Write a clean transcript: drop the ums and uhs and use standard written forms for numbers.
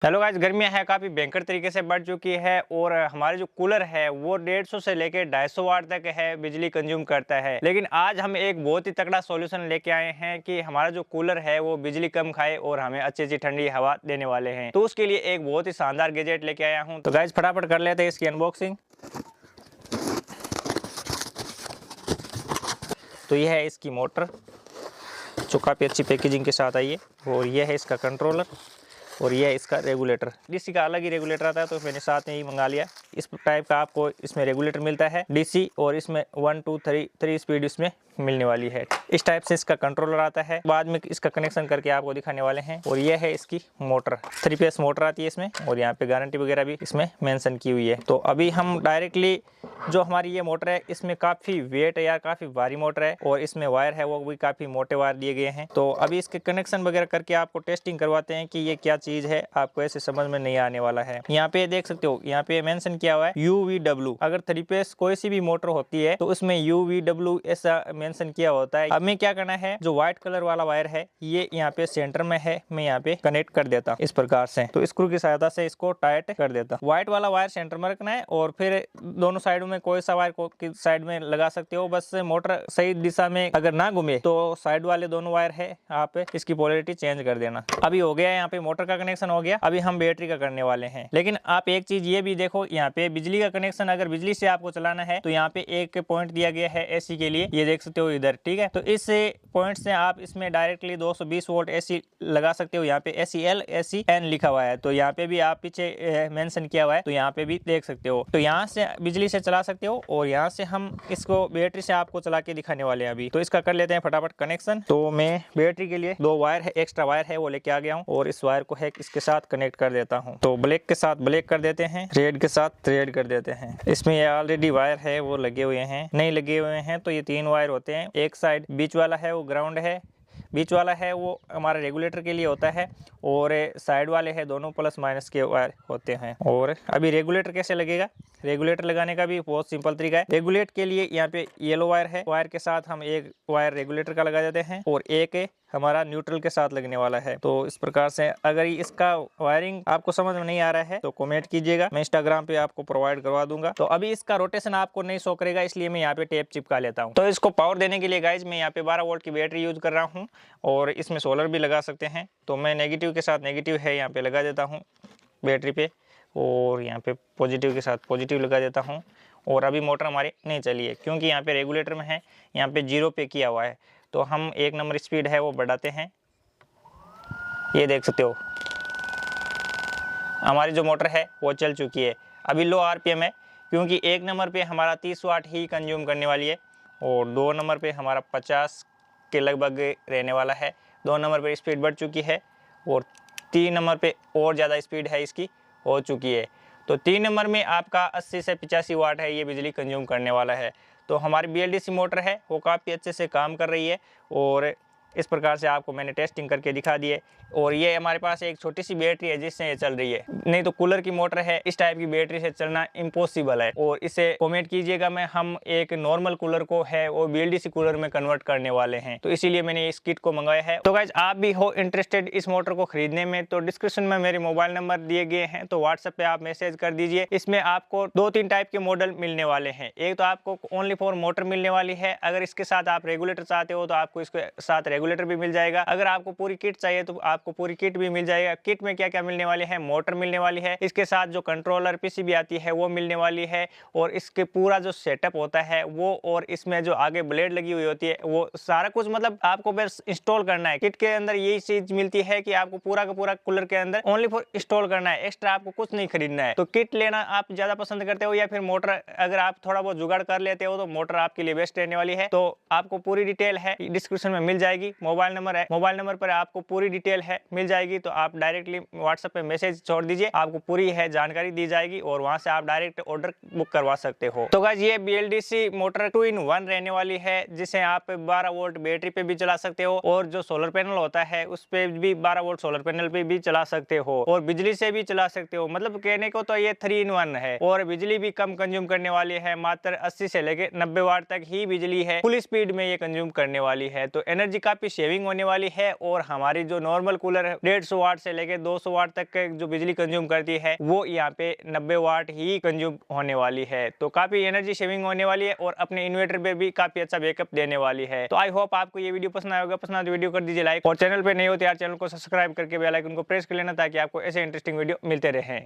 Hello guys, गर्मियां है काफ़ी भयंकर तरीके से बढ़ चुकी है और हमारे जो कूलर है वो 150 से लेकर 250 वाट तक है बिजली कंज्यूम करता है। लेकिन आज हम एक बहुत ही तगड़ा सॉल्यूशन लेके आए हैं कि हमारा जो कूलर है वो बिजली कम खाए और हमें अच्छी अच्छी ठंडी हवा देने वाले हैं। तो उसके लिए एक बहुत ही शानदार गैजेट लेके आया हूँ। तो गाइस फटाफट कर लेते हैं इसकी अनबॉक्सिंग। तो यह है इसकी मोटर जो काफ़ी अच्छी पैकेजिंग के साथ आई है, और यह है इसका कंट्रोलर और यह है इसका रेगुलेटर। डीसी का अलग ही रेगुलेटर आता है तो मैंने साथ में ही मंगा लिया। इस टाइप का आपको इसमें रेगुलेटर मिलता है डीसी, और इसमें 1 2 3 स्पीड इसमें मिलने वाली है। इस टाइप से इसका कंट्रोलर आता है। बाद में इसका कनेक्शन करके आपको दिखाने वाले हैं। और यह है इसकी मोटर, 3 फेस मोटर आती है इसमें, और यहाँ पे गारंटी वगैरह भी इसमें मेंशन की हुई है। तो अभी हम डायरेक्टली जो हमारी ये मोटर है इसमें काफ़ी वेट है यार, काफ़ी भारी मोटर है, और इसमें वायर है वो भी काफ़ी मोटे वायर दिए गए हैं। तो अभी इसके कनेक्शन वगैरह करके आपको टेस्टिंग करवाते हैं कि ये क्या चीज़ है, आपको ऐसे समझ में नहीं आने वाला है। यहाँ पे देख सकते हो, यहाँ पे मेंशन किया हुआ है UVW। अगर 3 फेस कोई सी भी मोटर होती है तो उसमें UVW ऐसा मेंशन किया होता है। हमें क्या करना है, जो व्हाइट कलर वाला वायर है ये यहाँ पे सेंटर में है, मैं यहाँ पे कनेक्ट कर देता हूँ इस प्रकार से। तो स्क्रू की सहायता से इसको टाइट कर देता हूँ। व्हाइट वाला वायर सेंटर में रखना है, और फिर दोनों साइडों में कोई सा वायर को साइड में लगा सकते हो। बस मोटर सही दिशा में अगर ना घूमे तो साइड वाले दोनों वायर है आप इसकी पोलैरिटी चेंज कर देना। अभी हो गया, यहाँ पे मोटर का कनेक्शन हो गया। अभी हम बैटरी का करने वाले हैं। लेकिन आप एक चीज ये भी देखो, यहाँ पे बिजली का कनेक्शन अगर बिजली से आपको चलाना है तो यहाँ पे एक पॉइंट दिया गया है एसी के लिए, ये देख सकते हो इधर, ठीक है। तो इस पॉइंट से आप इसमें डायरेक्टली 220 वोल्ट एसी लगा सकते हो। यहाँ पे ACL ACN लिखा हुआ है, तो यहाँ पे भी आप पीछे मेंशन किया हुआ है, तो यहाँ पे भी देख सकते हो। तो यहाँ से बिजली से चला सकते हो, और यहाँ से हम इसको बैटरी से आपको चला के दिखाने वाले हैं अभी। तो इसका कर लेते हैं फटाफट कनेक्शन। तो मैं बैटरी के लिए 2 वायर है, एक्स्ट्रा वायर है वो लेके आ गया हूँ, और इस वायर को है इसके साथ कनेक्ट कर देता हूँ। तो ब्लैक के साथ ब्लैक कर देते हैं, रेड के साथ रेड कर देते हैं। इसमें ये ऑलरेडी वायर है वो लगे हुए हैं, नहीं लगे हुए हैं तो ये 3 वायर होते हैं। एक साइड बीच वाला है वो ग्राउंड है, बीच वाला है वो हमारा रेगुलेटर के लिए होता है, और साइड वाले है दोनों प्लस माइनस के वायर होते हैं। और अभी रेगुलेटर कैसे लगेगा, रेगुलेटर लगाने का भी बहुत सिंपल तरीका है। रेगुलेट के लिए यहाँ पे येलो वायर है, वायर के साथ हम एक वायर रेगुलेटर का लगा देते हैं, और एक हमारा न्यूट्रल के साथ लगने वाला है। तो इस प्रकार से अगर इसका वायरिंग आपको समझ में नहीं आ रहा है तो कमेंट कीजिएगा, मैं इंस्टाग्राम पे आपको प्रोवाइड करवा दूंगा। तो अभी इसका रोटेशन आपको नहीं शो करेगा, इसलिए मैं यहाँ पे टेप चिपका लेता हूँ। तो इसको पावर देने के लिए गाइज मैं यहाँ पे 12 वोल्ट की बैटरी यूज कर रहा हूँ, और इसमें सोलर भी लगा सकते हैं। तो मैं नेगेटिव के साथ नेगेटिव है यहाँ पे लगा देता हूँ बैटरी पे, और यहाँ पे पॉजिटिव के साथ पॉजिटिव लगा देता हूँ। और अभी मोटर हमारी नहीं चली है क्योंकि यहाँ पे रेगुलेटर में है, यहाँ पे 0 पे किया हुआ है। तो हम 1 नंबर स्पीड है वो बढ़ाते हैं, ये देख सकते हो हमारी जो मोटर है वो चल चुकी है। अभी लो RPM है क्योंकि 1 नंबर पे हमारा 30 वाट ही कंज्यूम करने वाली है, और 2 नंबर पे हमारा 50 के लगभग रहने वाला है। 2 नंबर पे स्पीड बढ़ चुकी है, और 3 नंबर पे और ज़्यादा स्पीड है इसकी हो चुकी है। तो 3 नंबर में आपका 80 से 85 वाट है ये बिजली कंज्यूम करने वाला है। तो हमारी BLDC मोटर है वो काफ़ी अच्छे से काम कर रही है, और इस प्रकार से आपको मैंने टेस्टिंग करके दिखा दिए। और ये हमारे पास एक छोटी सी बैटरी है जिससे ये चल रही है, नहीं तो कूलर की मोटर है इस टाइप की बैटरी से चलना इम्पॉसिबल है। और इसे कमेंट कीजिएगा, मैं हम एक नॉर्मल कूलर को है वो BLDC कूलर में कन्वर्ट करने वाले हैं, तो इसीलिए मैंने इस किट को मंगाया है। तो गाइज आप भी हो इंटरेस्टेड इस मोटर को खरीदने में तो डिस्क्रिप्शन में मेरे मोबाइल नंबर दिए गए हैं, तो व्हाट्सएप पे आप मैसेज कर दीजिए। इसमें आपको 2-3 टाइप के मॉडल मिलने वाले हैं। एक तो आपको ओनली फॉर मोटर मिलने वाली है, अगर इसके साथ आप रेगुलेटर चाहते हो तो आपको इसके साथ रेगुलेटर भी मिल जाएगा। अगर आपको पूरी किट चाहिए तो आपको पूरी किट भी मिल जाएगा। किट में क्या क्या मिलने वाली है, मोटर मिलने वाली है, इसके साथ जो कंट्रोलर PCB आती है वो मिलने वाली है, और इसके पूरा जो सेटअप होता है वो, और इसमें जो आगे ब्लेड लगी हुई होती है वो सारा कुछ, मतलब आपको बस इंस्टॉल करना है। किट के अंदर यही चीज मिलती है कि आपको पूरा का पूरा कूलर के अंदर ओनली फॉर इंस्टॉल करना है, एक्स्ट्रा आपको कुछ नहीं खरीदना है। तो किट लेना आप ज्यादा पसंद करते हो या फिर मोटर अगर आप थोड़ा बहुत जुगाड़ कर लेते हो तो मोटर आपके लिए बेस्ट रहने वाली है। तो आपको पूरी डिटेल है डिस्क्रिप्शन में मिल जाएगी, मोबाइल नंबर है, मोबाइल नंबर पर आपको पूरी डिटेल है मिल जाएगी। तो आप डायरेक्टली व्हाट्सएप पे मैसेज छोड़ दीजिए, आपको पूरी है जानकारी दी जाएगी, और वहां से आप डायरेक्ट ऑर्डर बुक करवा सकते हो। तो गाइस ये BLDC मोटर 2-in-1 रहने वाली है, जिसे आप 12 वोल्ट बैटरी पे भी चला सकते हो, और जो सोलर पैनल होता है उस पे भी 12 वोल्ट सोलर पैनल पे भी चला सकते हो, और बिजली से भी चला सकते हो। मतलब कहने को तो ये 3-in-1 है, और बिजली भी कम कंज्यूम करने वाली है, मात्र 80 से लेके 90 वाट तक ही बिजली है फुल स्पीड में ये कंज्यूम करने वाली है। तो एनर्जी काफी काफी सेविंग होने वाली है और हमारी जो नॉर्मल कूलर है 150 वाट से लेकर 200 वाट तक के जो बिजली कंज्यूम करती है वो यहाँ पे 90 वाट ही कंज्यूम होने वाली है। तो काफी एनर्जी सेविंग होने वाली है और अपने इन्वर्टर पे भी काफी अच्छा बैकअप देने वाली है। तो आई होप आपको ये वीडियो पसंद आया होगा। पसंद आया तो वीडियो कर दीजिए लाइक और चैनल पे नए हो तो यार चैनल को सब्सक्राइब करके बेल आइकन को प्रेस कर लेना ताकि आपको ऐसे इंटरेस्टिंग वीडियो मिलते रहे।